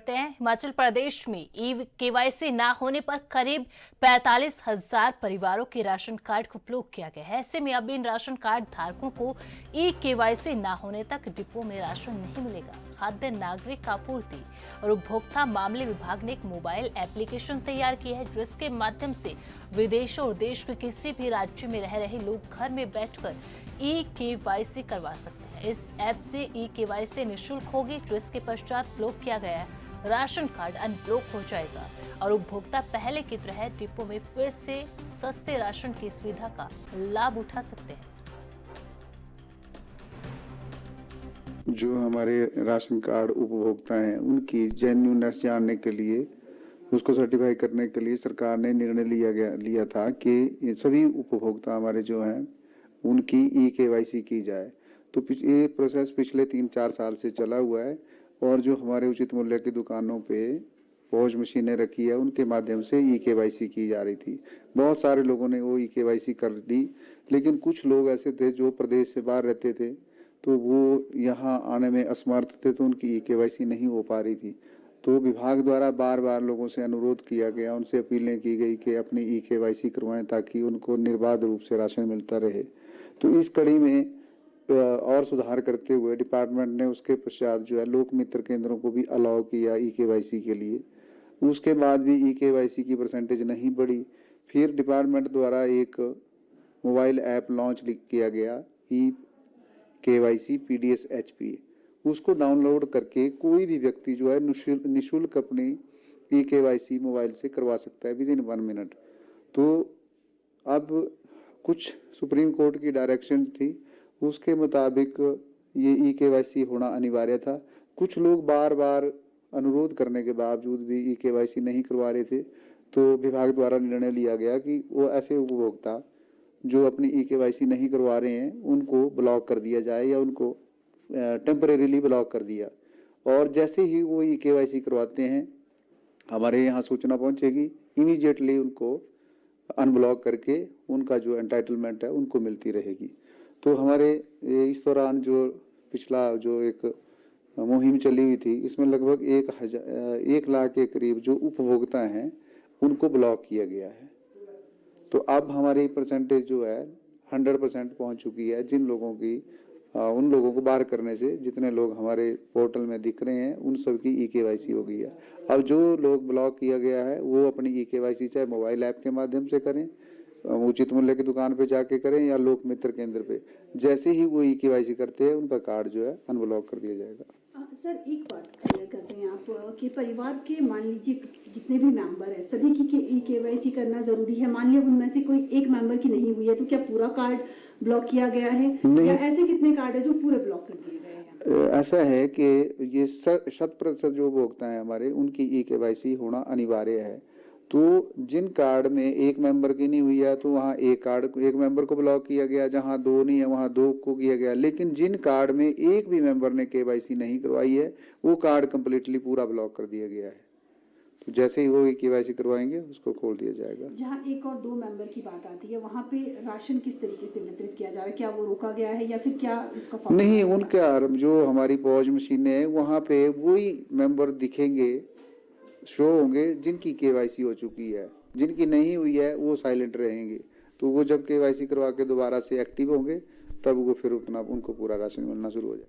बढ़ते हैं। हिमाचल प्रदेश में ई केवाईसी ना होने पर करीब 45,000 परिवारों के राशन कार्ड को ब्लॉक किया गया है। ऐसे में अब इन राशन कार्ड धारकों को ई केवाईसी ना होने तक डिपो में राशन नहीं मिलेगा। खाद्य नागरिक आपूर्ति और उपभोक्ता मामले विभाग ने एक मोबाइल एप्लीकेशन तैयार की है, जिसके माध्यम से विदेशों और देश के किसी भी राज्य में रह रहे लोग घर में बैठकर ई केवाईसी करवा सकते हैं। इस ऐप से ई केवाईसी निःशुल्क होगी, जिसके पश्चात ब्लॉक किया गया राशन कार्ड अनब्लॉक हो जाएगा और उपभोक्ता पहले की तरह डिपो में फिर से सस्ते राशन की सुविधा का लाभ उठा सकते हैं। जो हमारे राशन कार्ड उपभोक्ता हैं उनकी जेन्युइननेस जानने के लिए, उसको सर्टिफाई करने के लिए सरकार ने निर्णय लिया था कि सभी उपभोक्ता हमारे जो हैं उनकी ई केवाईसी की जाए। तो ये प्रोसेस पिछले 3-4 साल से चला हुआ है और जो हमारे उचित मूल्य की दुकानों पे पॉज मशीनें रखी है उनके माध्यम से ई केवाईसी की जा रही थी। बहुत सारे लोगों ने वो ई केवाईसी कर दी, लेकिन कुछ लोग ऐसे थे जो प्रदेश से बाहर रहते थे तो वो यहाँ आने में असमर्थ थे, तो उनकी ई केवाईसी नहीं हो पा रही थी। तो विभाग द्वारा बार बार लोगों से अनुरोध किया गया, उनसे अपीलें की गई कि अपनी ई केवाईसी करवाएं ताकि उनको निर्बाध रूप से राशन मिलता रहे। तो इस कड़ी में और सुधार करते हुए डिपार्टमेंट ने उसके पश्चात जो है लोक मित्र केंद्रों को भी अलाउ किया ई केवाईसी के लिए। उसके बाद भी ई केवाईसी की परसेंटेज नहीं बढ़ी। फिर डिपार्टमेंट द्वारा एक मोबाइल ऐप लॉन्च किया गया, ई केवाईसी पीडीएस एचपी। उसको डाउनलोड करके कोई भी व्यक्ति जो है निःशुल्क अपनी ई केवाईसी मोबाइल से करवा सकता है विदिन 1 मिनट। तो अब कुछ सुप्रीम कोर्ट की डायरेक्शंस थी, उसके मुताबिक ये ई केवाईसी होना अनिवार्य था। कुछ लोग बार बार अनुरोध करने के बावजूद भी ई केवाईसी नहीं करवा रहे थे, तो विभाग द्वारा निर्णय लिया गया कि वो ऐसे उपभोक्ता जो अपनी ई केवाईसी नहीं करवा रहे हैं उनको ब्लॉक कर दिया जाए या उनको टेम्परेरीली ब्लॉक कर दिया। और जैसे ही वो ई केवाईसी करवाते हैं हमारे यहाँ सूचना पहुँचेगी, इमीडिएटली उनको अनब्लॉक करके उनका जो एंटाइटलमेंट है उनको मिलती रहेगी। तो हमारे इस दौरान जो पिछला जो एक मुहिम चली हुई थी, इसमें लगभग 1 लाख के करीब जो उपभोक्ता हैं उनको ब्लॉक किया गया है। तो अब हमारी परसेंटेज जो है 100% पहुंच चुकी है। जिन लोगों की उन लोगों को बाहर करने से जितने लोग हमारे पोर्टल में दिख रहे हैं उन सब की ई केवाईसी हो गई है। अब जो लोग ब्लॉक किया गया है वो अपनी ई केवाईसी चाहे मोबाइल ऐप के माध्यम से करें, उचित मूल्य की दुकान पे जाके करें या लोक मित्र केंद्र पे, जैसे ही वो ई केवाईसी करते हैं उनका कार्ड जो है अनब्लॉक कर दिया जाएगा। सर एक बात क्लियर करते हैं आप कि परिवार के मान लीजिए जितने भी मेंबर है सभी की ई केवाईसी करना जरूरी है। मान लिया उनमें से कोई एक मेंबर की नहीं हुई है तो क्या पूरा कार्ड ब्लॉक किया गया है या ऐसे कितने कार्ड है जो पूरे ब्लॉक कर दिए गए हैं? ऐसा है कि ये 100% जो उपभोक्ता है हमारे उनकी ई केवाईसी होना अनिवार्य है। तो जिन कार्ड में एक मेंबर की नहीं हुई है तो वहाँ एक मेंबर को ब्लॉक किया गया, जहाँ 2 नहीं है वहाँ 2 को किया गया। लेकिन जिन कार्ड में एक भी मेंबर ने केवाईसी नहीं करवाई है वो कार्ड कंप्लीटली पूरा ब्लॉक कर दिया गया है। तो जैसे ही वो केवाईसी करवाएंगे उसको खोल दिया जाएगा। जहाँ 1 और 2 मेंबर की बात आती है वहाँ पे राशन किस तरीके से वितरित किया जा रहा है? क्या वो रोका गया है या फिर क्या इसका नहीं, उनका जो हमारी पॉज मशीनें हैं वहाँ पे वही मेंबर दिखेंगे, शो होंगे जिनकी केवाईसी हो चुकी है। जिनकी नहीं हुई है वो साइलेंट रहेंगे। तो वो जब केवाईसी करवा के दोबारा से एक्टिव होंगे तब वो फिर उनको पूरा राशन मिलना शुरू हो जाए।